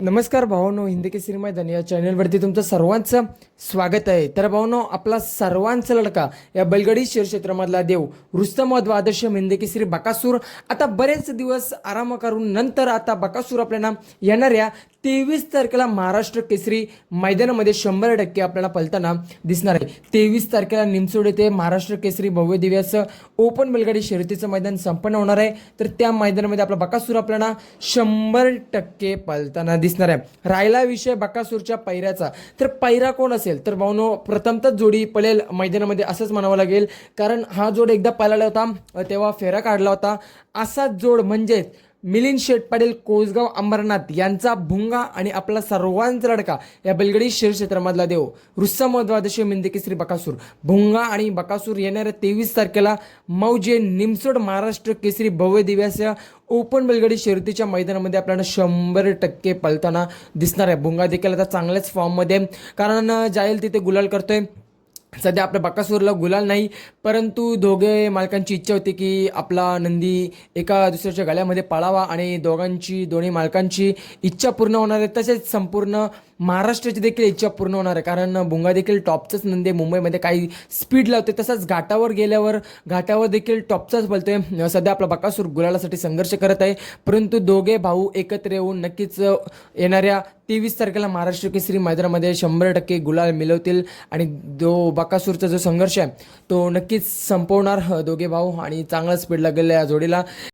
नमस्कार भावांनो, हिंदी केसरी मैदान या चॅनलवरती तुमचं सर्वांचं स्वागत आहे. तर भावांनो, आपला सर्वांचा लडका या बैलगाडी शहर क्षेत्रामधला देव रुस्तम आदर्श हिंदी केसरी बकासूर आता बरेच दिवस आराम करून नंतर आता बकासूर आपल्याला येणाऱ्या 23 तारखेला महाराष्ट्र केसरी मैदानामध्ये 100% आपल्याला पलताना दिसणार आहे. 23 तारखेला निमसोड येथे महाराष्ट्र केसरी भव्य दिव्याचं ओपन बैलगाडी शर्यतीचं मैदान संपन्न होणार आहे. तर त्या मैदानामध्ये आपला बकासूर आपल्याला 100% पलताना दिसणार आहे. राहिला विषय बकासूरच्या पैऱ्याचा, तर पैरा कोण असेल तर भाऊनो प्रथमतच जोडी पळेल मैदानामध्ये असंच म्हणावं लागेल, कारण हा जोड एकदा पळाला होता तेव्हा फेरा काढला होता. असाच जोड म्हणजेच मिलिंद शेठ पाटील कोसगाव अंबरनाथ यांचा भुंगा आणि आपला सर्वांचा लडका या बैलगाडी शहर क्षेत्रामधला देव रुस्तम आदर्श हिंदी केसरी बकासूर भुंगा आणि बकासूर येणाऱ्या 23 तारखेला मौजे निमसोड महाराष्ट्र केसरी भव्य दिव्याच्या ओपन बैलगाडी शर्यतीच्या मैदानामध्ये आपल्याला 100% पळताना दिसणार आहे. भुंगा देखील आता चांगल्याच फॉर्ममध्ये, कारण जाईल तिथे गुलाल करतोय. सध्या आपल्या बकासूरला गुलाल नाही, परंतु दोघे मालकांची इच्छा होती की आपला नंदी एका दुसऱ्याच्या गळ्यामध्ये पळावा आणि दोन्ही मालकांची इच्छा पूर्ण होणार आहे. तसेच संपूर्ण महाराष्ट्राची देखील इच्छा पूर्ण होणार आहे, कारण भुंगा देखील टॉपचाच नंदी मुंबईमध्ये काही स्पीड लावते, तसंच घाटावर गेल्यावर घाटावर देखील टॉपचाच बोलतोय. सध्या आपला बकासूर गुलालासाठी संघर्ष करत आहे, परंतु दोघे भाऊ एकत्र येऊन नक्कीच येणाऱ्या 23 तारखेला महाराष्ट्र केसरी मैदानामध्ये 100% गुलाल मिळवतील आणि बकासूरचा जो संघर्ष आहे तो नक्कीच संपवणार दोघे भाऊ आणि चांगला स्पीड लागेल या जोडीला.